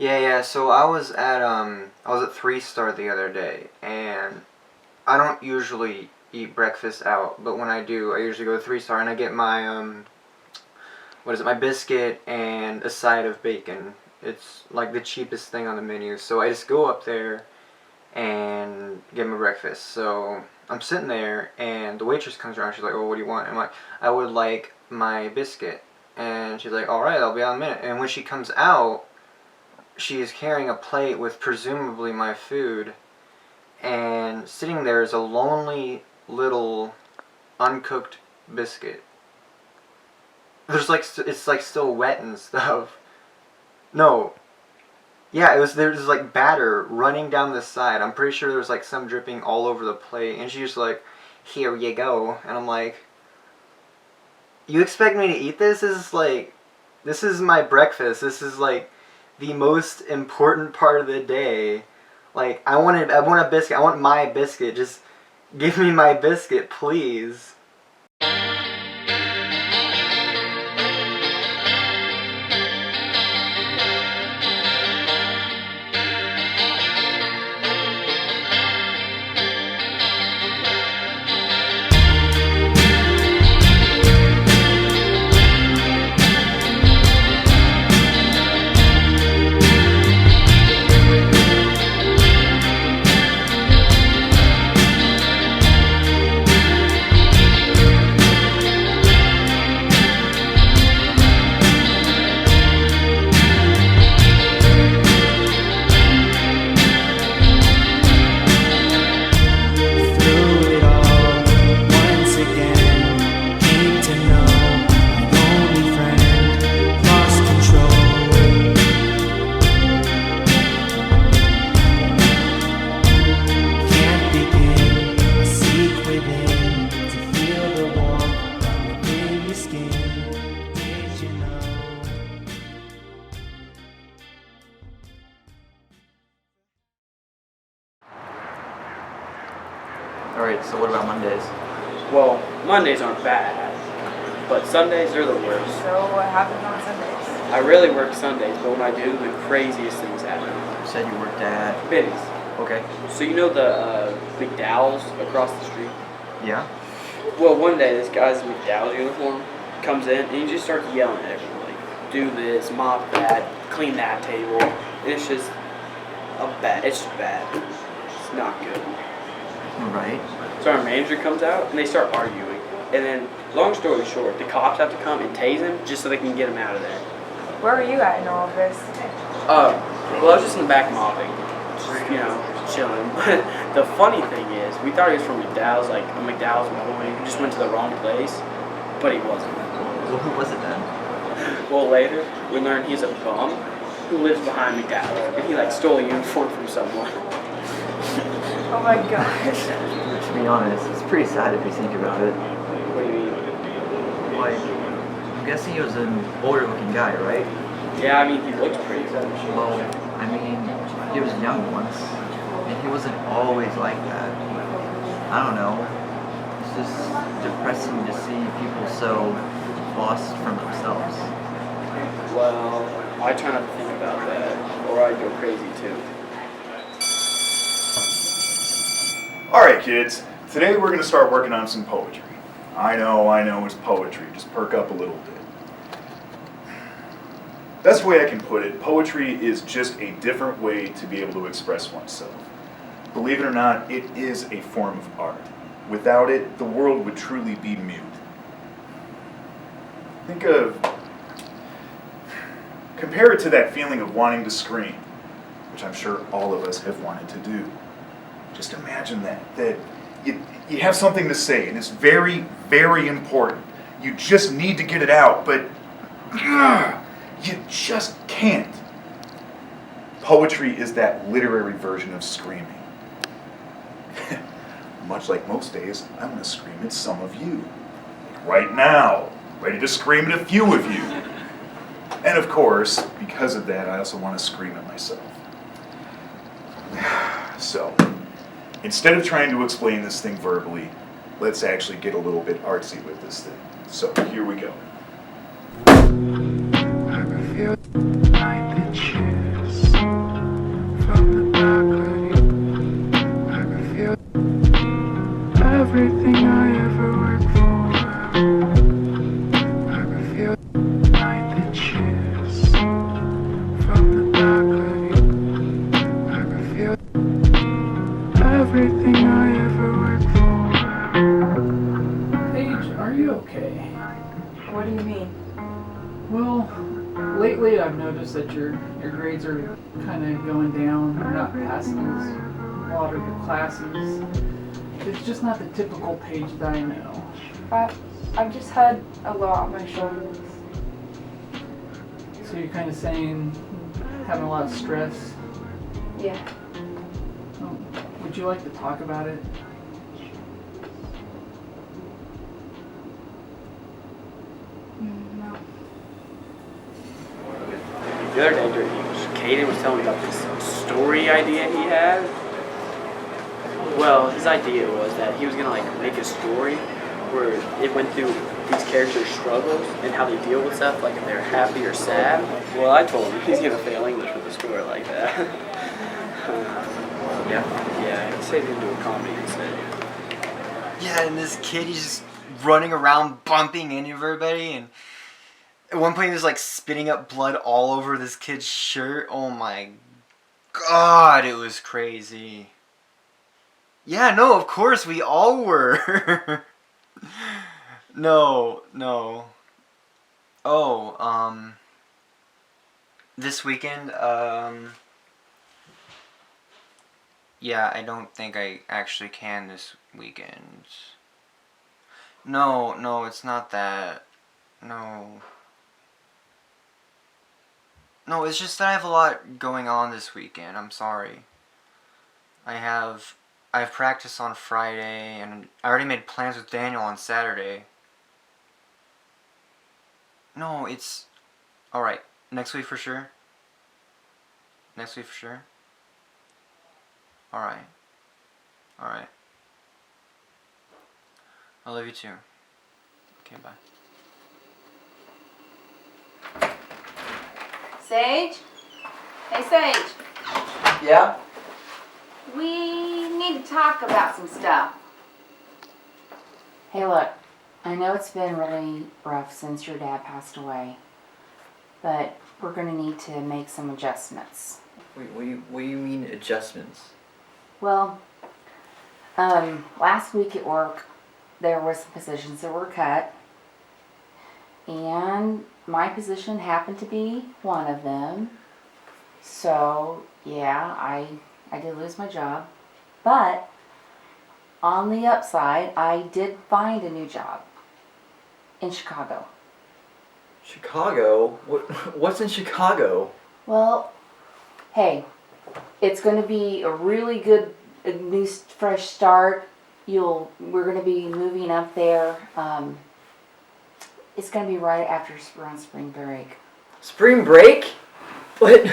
Yeah. So I was at 3 Star the other day, and I don't usually eat breakfast out, but when I do, I usually go to 3 Star and I get my what is it? My biscuit and a side of bacon. It's like the cheapest thing on the menu. So I just go up there and get my breakfast. So I'm sitting there, and the waitress comes around. She's like, "Oh, what do you want?" I'm like, "I would like my biscuit." And she's like, "All right, I'll be out in a minute." And when she comes out, she is carrying a plate with presumably my food, and sitting there is a lonely little uncooked biscuit. It's like still wet and stuff. No, yeah, there's like batter running down the side. I'm pretty sure there was like some dripping all over the plate, and she's just like, "Here you go," and I'm like, "You expect me to eat this? This is my breakfast. This is like the most important part of the day. Like I want a biscuit. I want my biscuit. Just give me my biscuit, please." Alright, so what about Mondays? Well, Mondays aren't bad, but Sundays are the worst. So what happens on Sundays? I rarely work Sundays, but when I do, the craziest things happen. You said you worked at... Benny's. Okay. So you know the McDowell's across the street? Yeah? Well, one day this guy's in McDowell's uniform comes in and he just starts yelling at everyone, like, do this, mop that, clean that table. And it's just it's just bad. It's not good. Right. So our manager comes out and they start arguing. And then, long story short, the cops have to come and tase him just so they can get him out of there. Where were you at in all of this? Well, I was just in the back mopping, just, chilling. But the funny thing is, we thought he was from McDowell's, like a McDowell's employee who just went to the wrong place, but he wasn't. Well, who was it then? Well, later, we learned he's a bum who lives behind McDowell's, and he, stole a uniform from someone. Oh my gosh. To be honest, it's pretty sad if you think about it. What do you mean? Like, I'm guessing he was an older looking guy, right? Yeah, I mean, he looks pretty. Well, I mean, he was young once, and he wasn't always like that. I don't know. It's just depressing to see people so lost from themselves. Well, I try not to think about that, or I'd go crazy too. Alright kids, today we're going to start working on some poetry. I know, it's poetry. Just perk up a little bit. Best way I can put it, poetry is just a different way to be able to express oneself. Believe it or not, it is a form of art. Without it, the world would truly be mute. Compare it to that feeling of wanting to scream, which I'm sure all of us have wanted to do. Just imagine that you have something to say, and it's very, very important. You just need to get it out, but you just can't. Poetry is that literary version of screaming. Much like most days, I'm going to scream at some of you. Like right now, ready to scream at a few of you. And of course, because of that, I also want to scream at myself. So, instead of trying to explain this thing verbally, let's actually get a little bit artsy with this thing. So, here we go. I feel my bitches. everything I ever worked for. I can feel the night that cheers from the back of you. I can feel everything I ever worked for. Paige, are you okay? What do you mean? Well, lately I've noticed that your grades are kind of going down. You're not passing a lot of your classes. It's just not the typical Paige that I know. I've just had a lot on my shoulders. So you're kind of saying having a lot of stress. Yeah. Would you like to talk about it? No. The other day, Caden was telling me about this story idea he had. Well, his idea was that he was gonna like make a story where it went through these characters' struggles and how they deal with stuff, like if they're happy or sad. Well, I told him he's gonna fail English with a story like that. Yeah, he said he's gonna do a comedy instead. Yeah, and this kid, he's just running around bumping into everybody, and at one point he was like spitting up blood all over this kid's shirt. Oh my god, it was crazy. Yeah, no, of course, we all were. No. Oh, this weekend, yeah, I don't think I actually can this weekend. No, it's not that. No, it's just that I have a lot going on this weekend. I'm sorry. I have practice on Friday, and I already made plans with Daniel on Saturday. No, it's... Alright, next week for sure? Alright. I love you too. Okay, bye. Sage? Hey, Sage. Yeah? We need to talk about some stuff. Hey, look. I know it's been really rough since your dad passed away, but we're going to need to make some adjustments. What do you mean adjustments? Well, last week at work, there were some positions that were cut, and my position happened to be one of them. So, yeah, I did lose my job, but on the upside, I did find a new job in Chicago. Chicago? What's in Chicago? Well, hey, it's going to be a really good, new, fresh start. We're going to be moving up there. It's going to be right after around spring break. Spring break? But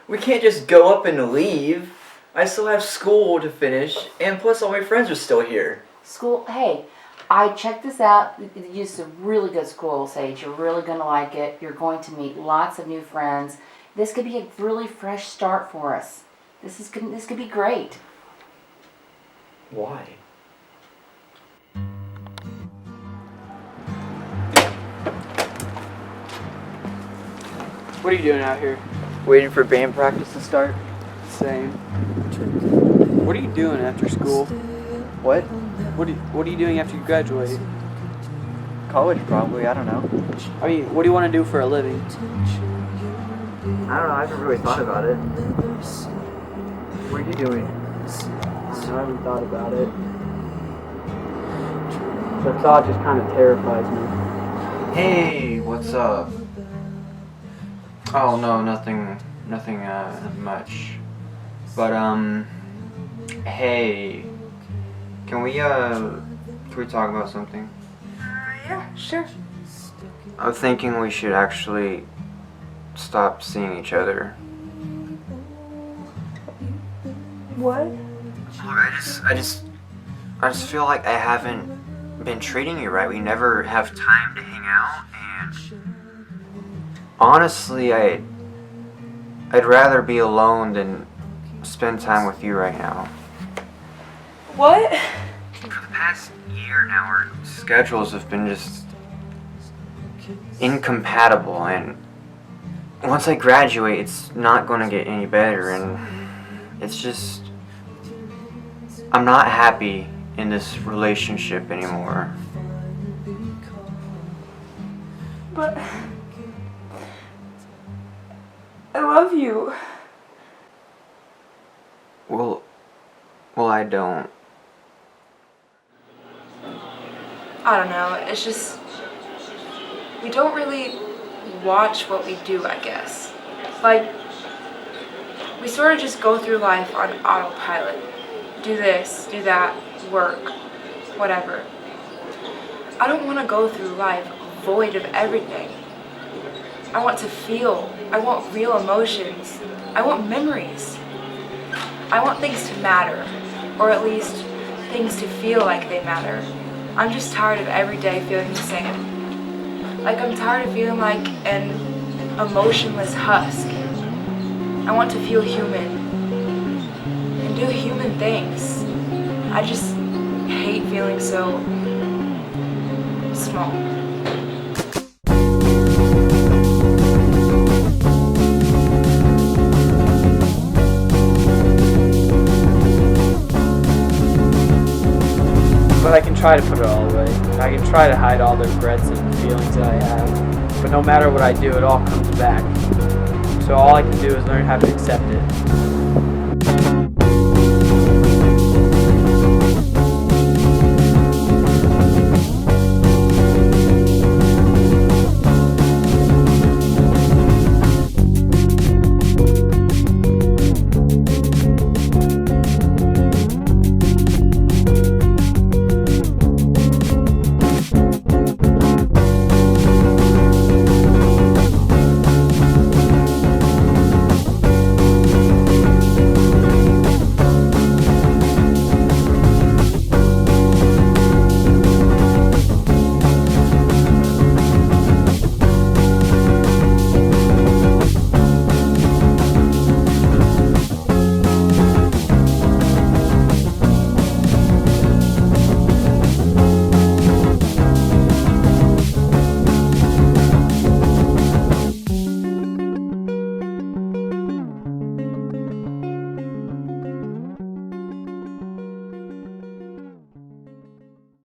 we can't just go up and leave. I still have school to finish, and plus all my friends are still here. School, hey, I checked this out. It's a really good school, Sage. You're really going to like it. You're going to meet lots of new friends. This could be a really fresh start for us. This could be great. Why? What are you doing out here? Waiting for band practice to start? Same. What are you doing after school? What? What are you doing after you graduate? College probably, I don't know. I mean, what do you want to do for a living? I don't know, I haven't really thought about it. What are you doing? I haven't thought about it. The thought just kind of terrifies me. Hey, what's up? Oh no, nothing much. But hey, can we talk about something? Yeah, sure. I'm thinking we should actually stop seeing each other. What? I just feel like I haven't been treating you right. We never have time to hang out, and honestly, I'd rather be alone than spend time with you right now. What? For the past year now, our schedules have been just incompatible, and once I graduate, it's not going to get any better, and it's just, I'm not happy in this relationship anymore. But I love you. Well, I don't. I don't know, it's just, we don't really watch what we do, I guess. Like, we sort of just go through life on autopilot. Do this, do that, work, whatever. I don't want to go through life void of everything. I want to feel. I want real emotions. I want memories. I want things to matter, or at least things to feel like they matter. I'm just tired of every day feeling the same. Like, I'm tired of feeling like an emotionless husk. I want to feel human and do human things. I just hate feeling so small. But I can try to put it all away. I can try to hide all the regrets and feelings that I have. But no matter what I do, it all comes back. So all I can do is learn how to accept it.